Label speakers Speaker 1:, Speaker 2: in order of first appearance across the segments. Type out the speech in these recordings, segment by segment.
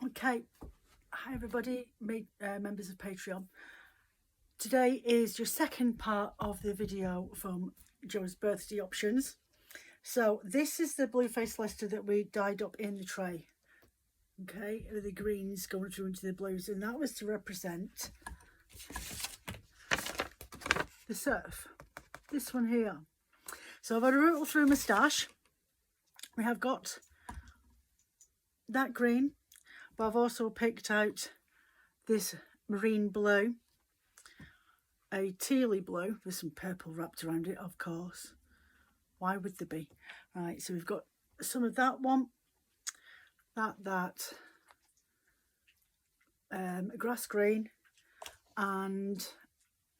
Speaker 1: Okay, hi everybody, members of Patreon. Today is your second part of the video from Jo's birthday options. So this is the Blueface Leicester that we dyed up in the tray. Okay, the greens going through into the blues, and that was to represent the surf. This one here. So I've had a root through my stash. We have got that green, but I've also picked out this marine blue, a tealy blue with some purple wrapped around it, of course. Why would there be? Right, so we've got some of that one, a grass green, and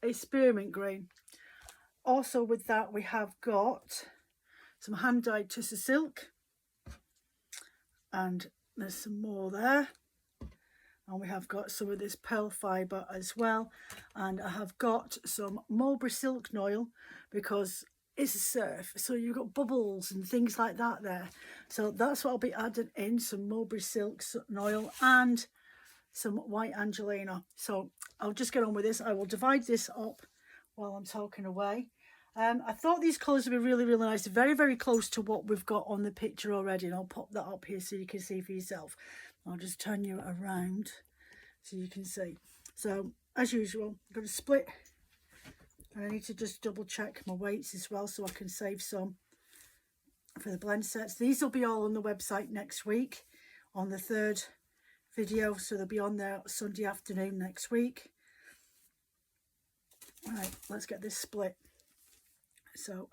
Speaker 1: a spearmint green. Also with that we have got some hand dyed Tussar silk, and there's some more there, and we have got some of this pearl fibre as well, and I have got some mulberry silk noil because it's a surf, so you've got bubbles and things like that there. So that's what I'll be adding in, some mulberry silk noil and some white Angelina. So I'll just get on with this. I will divide this up while I'm talking away. I thought these colours would be really, really nice. Very, very close to what we've got on the picture already. And I'll pop that up here so you can see for yourself. I'll just turn you around so you can see. So, as usual, I'm going to split. And I need to just double check my weights as well so I can save some for the blend sets. These will be all on the website next week on the third video. So they'll be on there Sunday afternoon next week. All right, let's get this split. So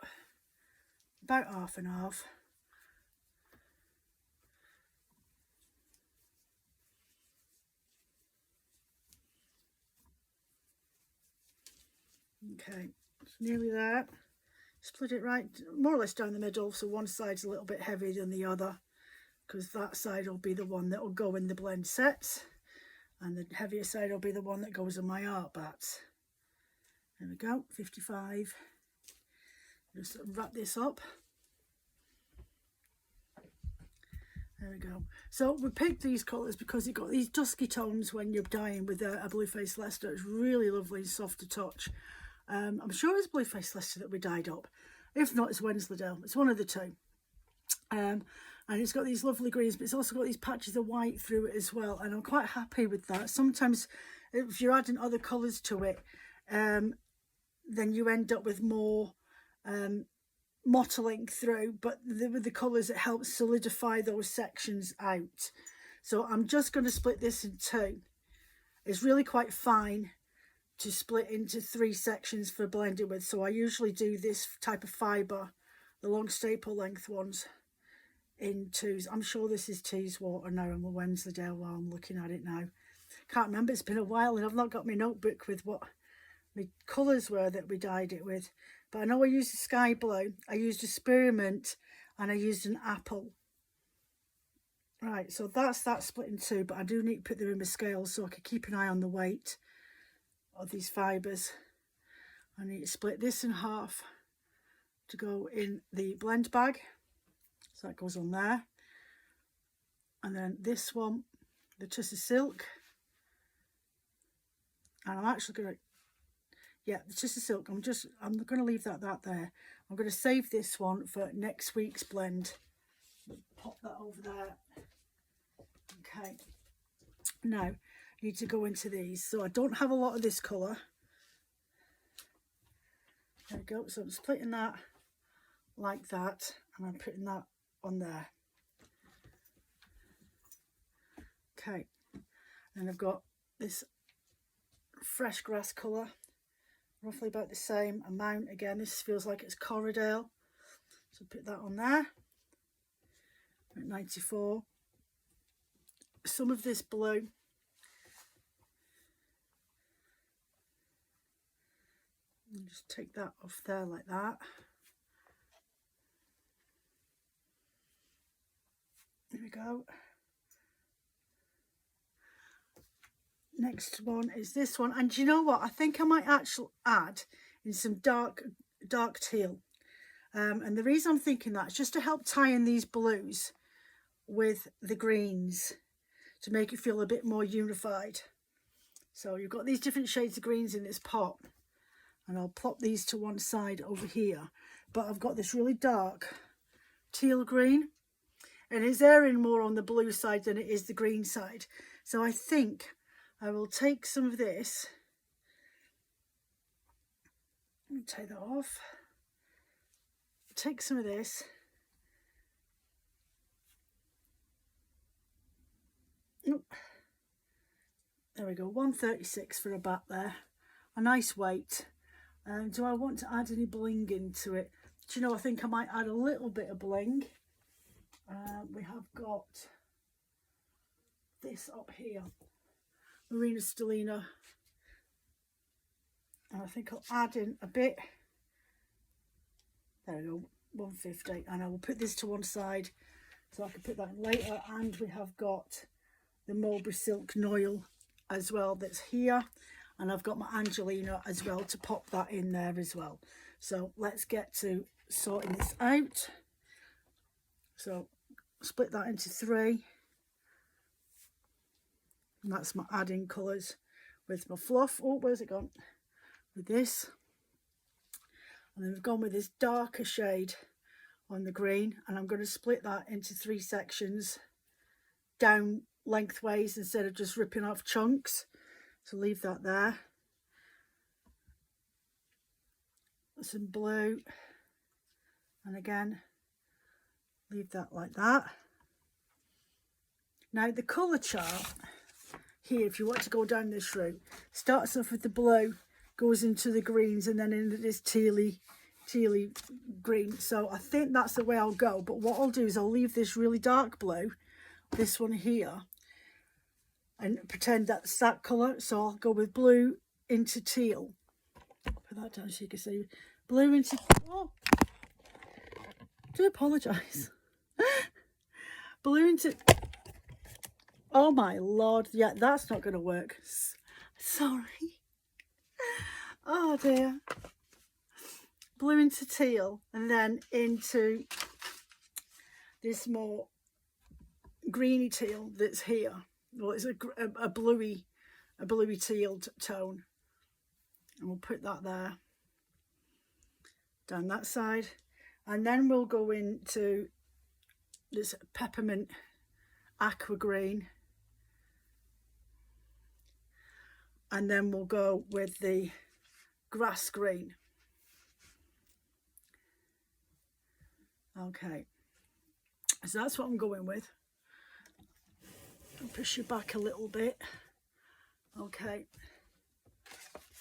Speaker 1: about half and half. Okay, it's nearly there. Split it right more or less down the middle, so one side's a little bit heavier than the other because that side will be the one that will go in the blend sets, and the heavier side will be the one that goes in my art bats. There we go, 55. Just wrap this up. There we go. So we picked these colours because you've got these dusky tones when you're dyeing with a Blueface Leicester. It's really lovely and soft to touch. I'm sure it's Blueface Leicester that we dyed up. If not, it's Wensleydale. It's one of the two. And it's got these lovely greens, but it's also got these patches of white through it as well. And I'm quite happy with that. Sometimes if you're adding other colours to it, then you end up with more mottling through, but with the colours it helps solidify those sections out. So I'm just going to split this in two. It's really quite fine to split into 3 sections for blending with, so I usually do this type of fibre, the long staple length ones, in twos. I'm sure this is Teeswater now and Wensleydale while I'm looking at it now. Can't remember, it's been a while and I've not got my notebook with what my colours were that we dyed it with. But I know I used a sky blue, I used a spearmint, and I used an apple. Right, so that's that split in two, but I do need to put them in my scales so I can keep an eye on the weight of these fibres. I need to split this in half to go in the blend bag. So that goes on there. And then this one, the Tussar silk. And I'm actually going to, yeah, the Tussar silk, I'm going to leave that there. I'm going to save this one for next week's blend. Pop that over there. Okay. Now, I need to go into these. So I don't have a lot of this colour. There we go. So I'm splitting that like that. And I'm putting that on there. Okay. And I've got this fresh grass colour. Roughly about the same amount. Again, this feels like it's Corriedale. So put that on there. At 94. Some of this blue. And just take that off there like that. There we go. Next one is this one, and do you know what? I think I might actually add in some dark teal. And the reason I'm thinking that is just to help tie in these blues with the greens. to make it feel a bit more unified. So you've got these different shades of greens in this pot, and I'll plop these to one side over here. But I've got this really dark teal green, and it's airing more on the blue side than it is the green side. So I think I will take some of this, take that off, take some of this, there we go, 136 for a bat there, a nice weight. Do I want to add any bling into it? Do you know, I think I might add a little bit of bling. We have got this up here, Marina Stellina, and I think I'll add in a bit. There we go, 150, and I will put this to one side so I can put that in later. And we have got the Mulberry Silk Noil as well that's here, and I've got my Angelina as well to pop that in there as well. So let's get to sorting this out. So split that into 3, and that's my adding colours with my fluff. Oh, where's it gone? With this, and then we've gone with this darker shade on the green, and I'm going to split that into 3 sections down lengthways instead of just ripping off chunks. So leave that there. Some blue, and again leave that like that. Now the colour chart here, if you want to go down this route, starts off with the blue, goes into the greens, and then into this tealy green. So I think that's the way I'll go, but what I'll do is I'll leave this really dark blue, this one here, and pretend that's that colour. So I'll go with blue into teal. Put that down so you can see. Blue into... Oh, I do apologise. Blue into... Oh my lord. Yeah, that's not going to work. Sorry. Oh dear. Blue into teal, and then into this more greeny teal that's here. Well, it's a bluey teal tone, and we'll put that there down that side, and then we'll go into this peppermint aqua green, and then we'll go with the grass green. Okay, so that's what I'm going with. I'll push you back a little bit. Okay,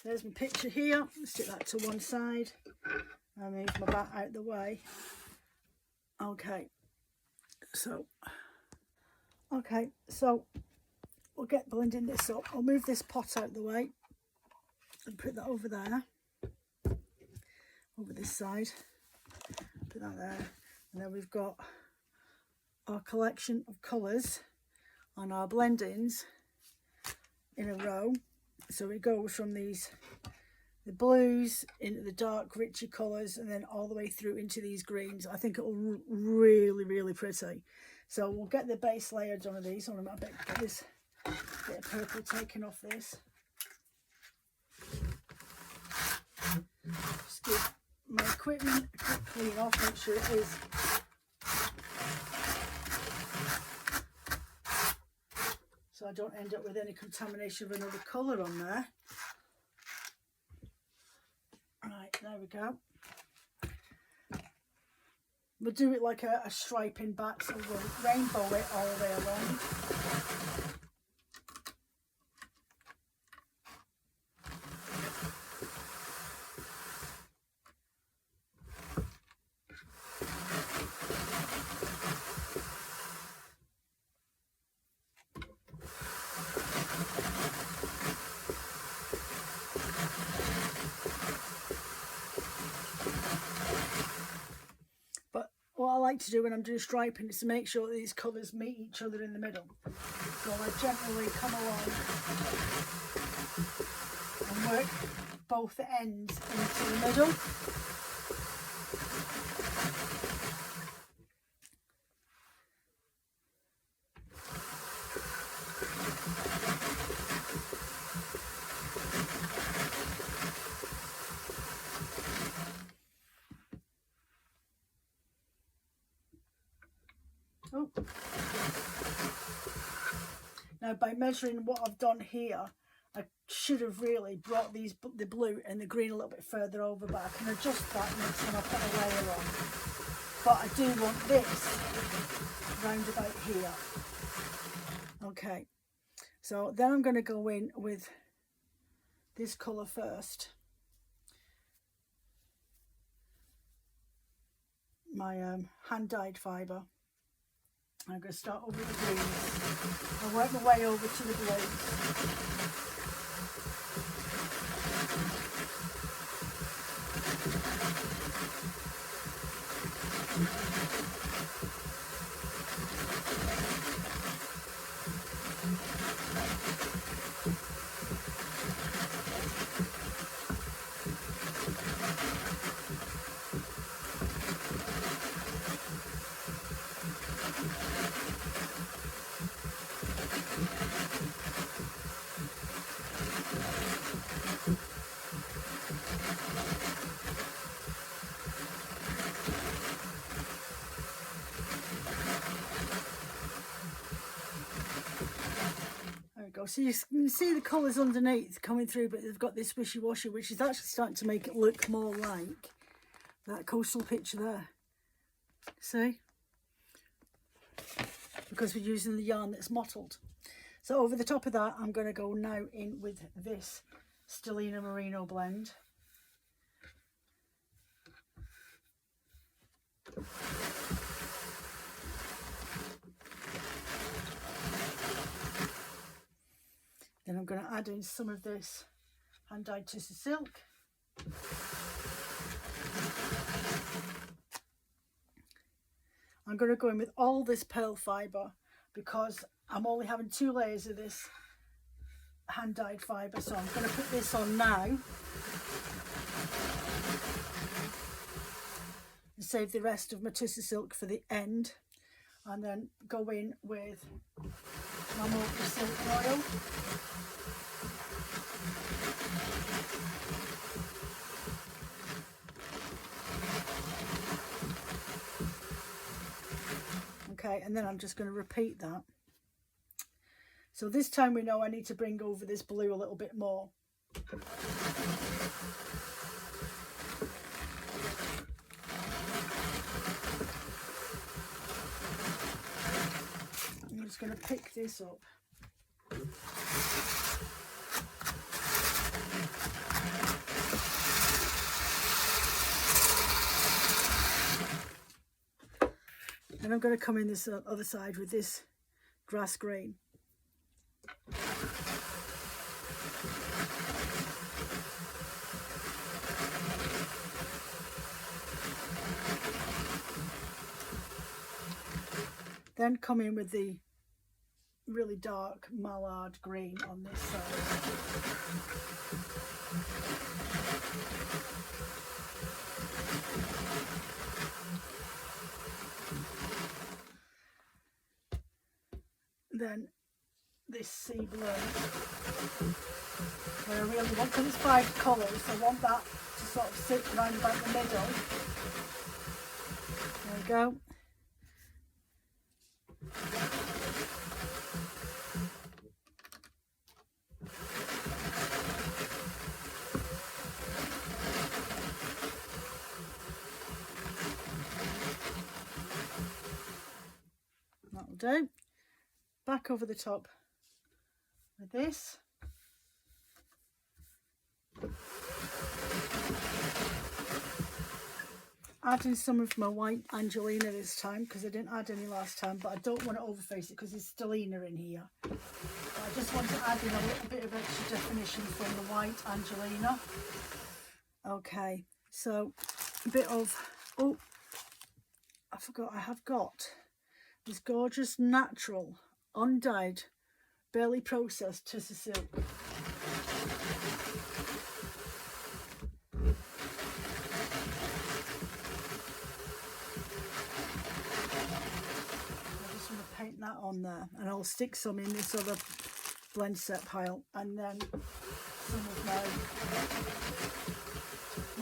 Speaker 1: there's my picture here. Stick that to one side and move my bat out the way. Okay, so we'll get blending this up. I'll move this pot out the way and put that over there, over this side. Put that there, and then we've got our collection of colours on our blendings in a row. So it goes from the blues into the dark richer colours, and then all the way through into these greens. I think it'll really pretty. So we'll get the base layer done of these. I'm going to get this bit of purple taken off this. Just give my equipment a quick clean off, make sure it is so I don't end up with any contamination of another colour on there. Right, there we go. We'll do it like a striping back, so we'll rainbow it all the way along. What I like to do when I'm doing striping is to make sure that these colours meet each other in the middle. So I gently come along and work both ends into the middle. Oh. Now by measuring what I've done here, I should have really brought the blue and the green a little bit further over, but I can adjust that next time I put a layer on. But I do want this round about here. Okay, so then I'm going to go in with this colour first. My hand-dyed fibre. I'm going to start over the greens and work my way over to the blues. So you can see the colours underneath coming through, but they've got this wishy-washy, which is actually starting to make it look more like that coastal picture there. See? Because we're using the yarn that's mottled. So over the top of that, I'm going to go now in with this Stellina Merino blend. Then I'm going to add in some of this hand-dyed Tussah silk. I'm going to go in with all this pearl fibre because I'm only having 2 layers of this hand-dyed fibre. So I'm going to put this on now and save the rest of my Tussah silk for the end, and then go in with my Morphy silk oil. Okay, and then I'm just going to repeat that. So this time we know I need to bring over this blue a little bit more. I'm just going to pick this up. And I'm going to come in this other side with this grass green. Then come in with the really dark mallard green on this side. Then this sea blue, where I really want, because it's 5 colours, I want that to sort of sit around about the middle. There we go. That'll do. Back over the top with this. Adding some of my white Angelina this time because I didn't add any last time, but I don't want to overface it because there's Stellina in here. But I just want to add in a little bit of extra definition from the white Angelina. Okay, so a bit of, oh, I forgot I have got this gorgeous natural undyed, barely processed Tussah silk. I just want to paint that on there, and I'll stick some in this other blend set pile, and then some of my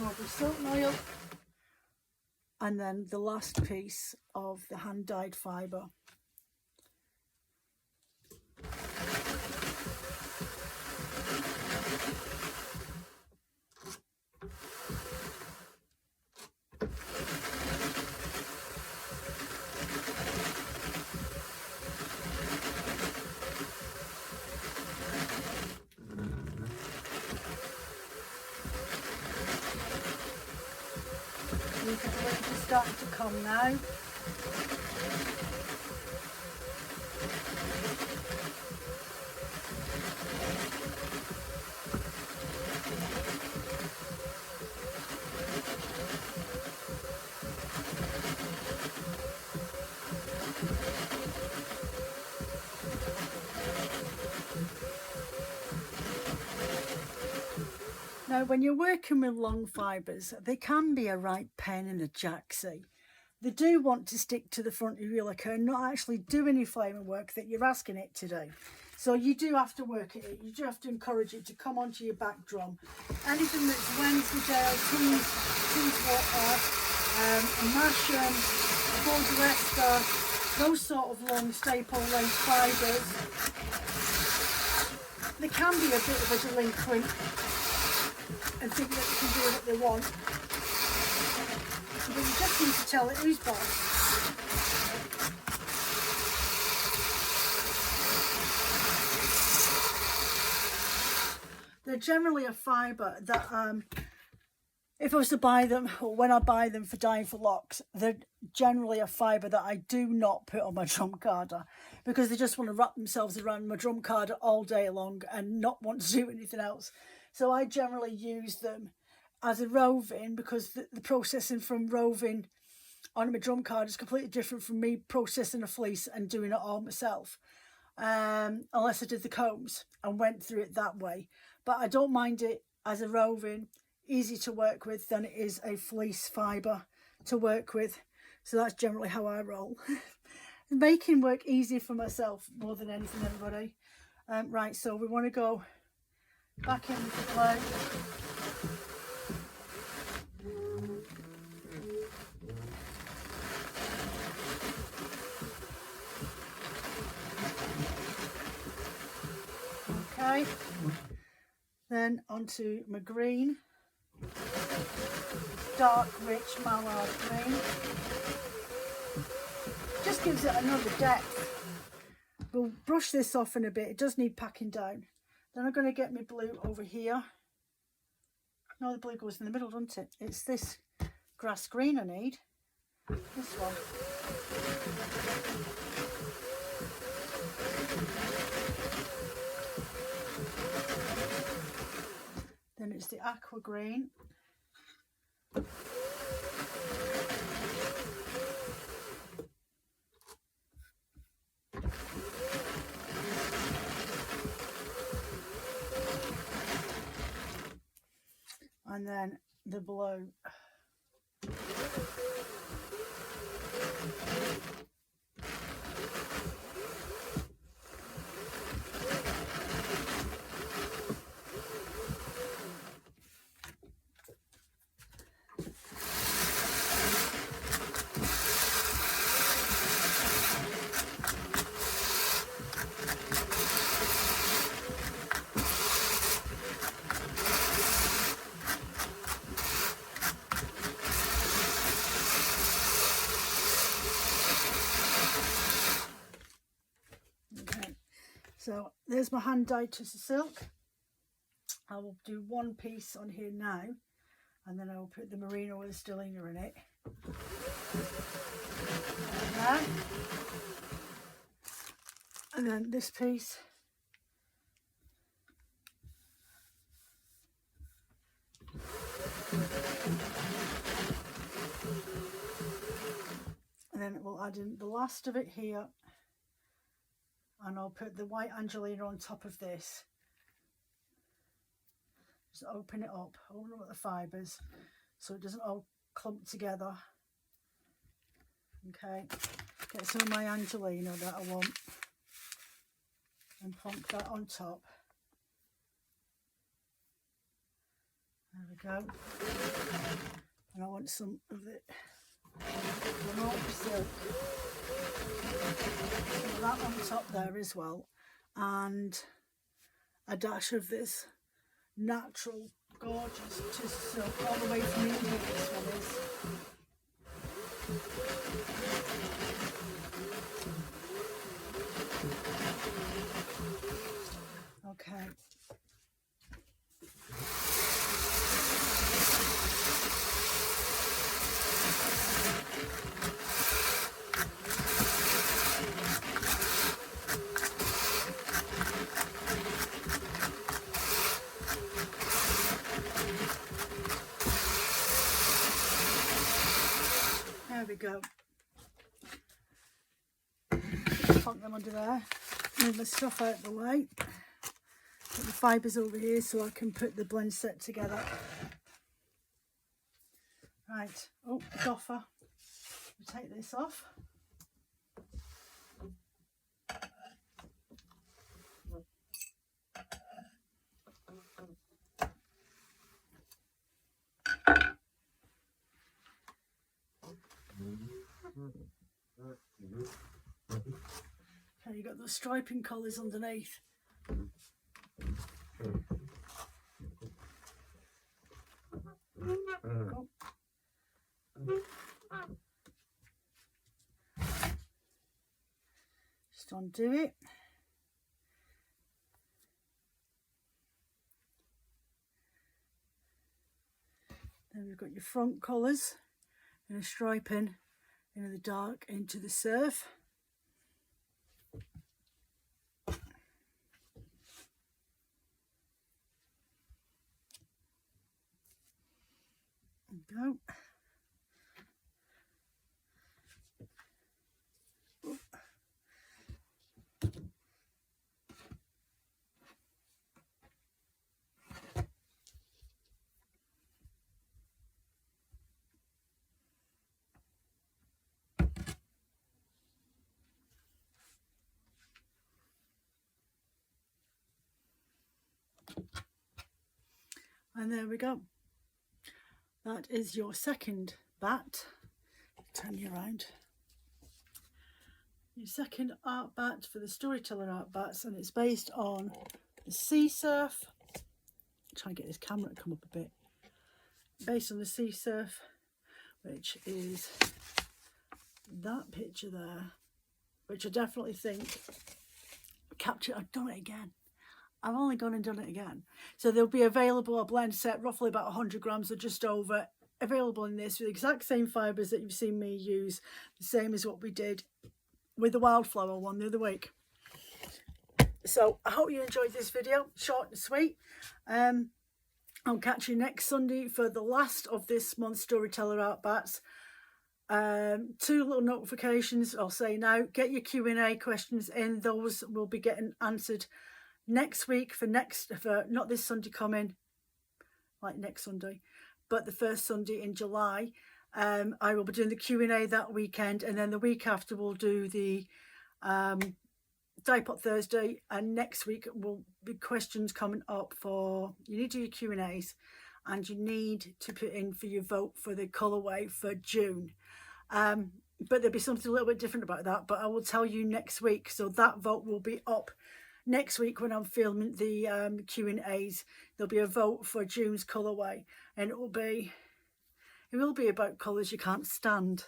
Speaker 1: Morphy silk oil, and then the last piece of the hand-dyed fibre. back to comb now. Now, when you're working with long fibres, they can be a right pain in the jacksy. They do want to stick to the front of your lacquer and not actually do any flaming work that you're asking it to do. So you do have to work at it. You do have to encourage it to come onto your back drum. Anything that's Wensleydale, Teeswater, Masham, Borderester, those sort of long staple lace fibres, they can be a bit of a delinquent and think that they can do what they want. But you just need to tell it who's boss. They're generally a fibre that, if I was to buy them, or when I buy them for dyeing for locks, they're generally a fibre that I do not put on my drum carder, because they just want to wrap themselves around my drum carder all day long and not want to do anything else. So I generally use them as a roving, because the processing from roving on my drum card is completely different from me processing a fleece and doing it all myself. Unless I did the combs and went through it that way. But I don't mind it as a roving, easy to work with than it is a fleece fibre to work with. So that's generally how I roll. Making work easier for myself more than anything, everybody. Right, so we want to go back in with the glue. Okay, then onto my green, dark rich mallard green. Just gives it another depth. We'll brush this off in a bit, it does need packing down. Then I'm going to get my blue over here. No, the blue goes in the middle, doesn't it? It's this grass green I need. This one. Then it's the aqua green. And then the blue. So there's my hand dyed Tussah silk. I will do one piece on here now, and then I will put the merino with the stellina in it. Like that. And then this piece. And then we'll add in the last of it here. And I'll put the white Angelina on top of this. Just open it up, open up the fibres so it doesn't all clump together. Okay, get some of my Angelina that I want and plonk that on top. There we go. And I want some of the remote silk. So that on top there as well, and a dash of this natural gorgeous Tussah silk all the way from India. This one is. Okay. Plonk them under there. Move my stuff out of the way. Put the fibres over here so I can put the blend set together. Right, oh, goffer. We'll take this off. Okay, you've got those striping collars underneath. Go. Just undo it. Then we've got your front collars and a striping in the dark into the surf. Go. And there we go. That is your second bat. Turn you around. Your second art bat for the Storyteller Art Bats, and it's based on the Sea Surf. Try and get this camera to come up a bit. Based on the Sea Surf, which is that picture there, which I definitely think captured. I've done it again. I've only gone and done it again. So they'll be available, a blend set, roughly about 100 grams or just over, available in this with the exact same fibres that you've seen me use, the same as what we did with the wildflower one the other week. So I hope you enjoyed this video, short and sweet. I'll catch you next Sunday for the last of this month's Storyteller Art Bats. 2 little notifications I'll say now. Get your Q&A questions in. Those will be getting answered next week for not this Sunday coming, like next Sunday, but the first Sunday in July. I will be doing the Q&A that weekend, and then the week after we'll do the Die Pot Thursday, and next week will be questions coming up for, you need to do your Q&As, and you need to put in for your vote for the colourway for June. But there'll be something a little bit different about that, but I will tell you next week. So that vote will be up next week when I'm filming the Q&As. There'll be a vote for June's colourway, and it will be about colours you can't stand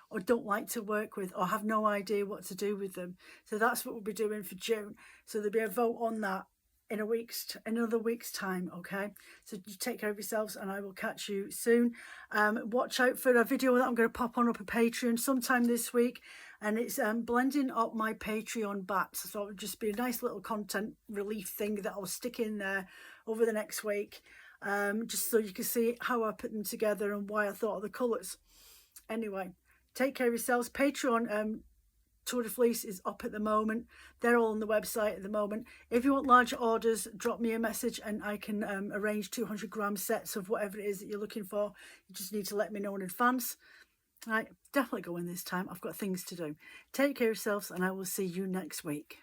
Speaker 1: or don't like to work with or have no idea what to do with them. So that's what we'll be doing for June. So there'll be a vote on that in another week's time. Okay, so you take care of yourselves, and I will catch you soon. Watch out for a video that I'm going to pop on up a Patreon sometime this week, and it's blending up my Patreon bats. So it'll just be a nice little content relief thing that I'll stick in there over the next week, just so you can see how I put them together and why I thought of the colours. Anyway, take care of yourselves. Patreon Tour de Fleece is up at the moment. They're all on the website at the moment. If you want larger orders, drop me a message and I can arrange 200-gram sets of whatever it is that you're looking for. You just need to let me know in advance. All right, definitely go in this time. I've got things to do. Take care of yourselves, and I will see you next week.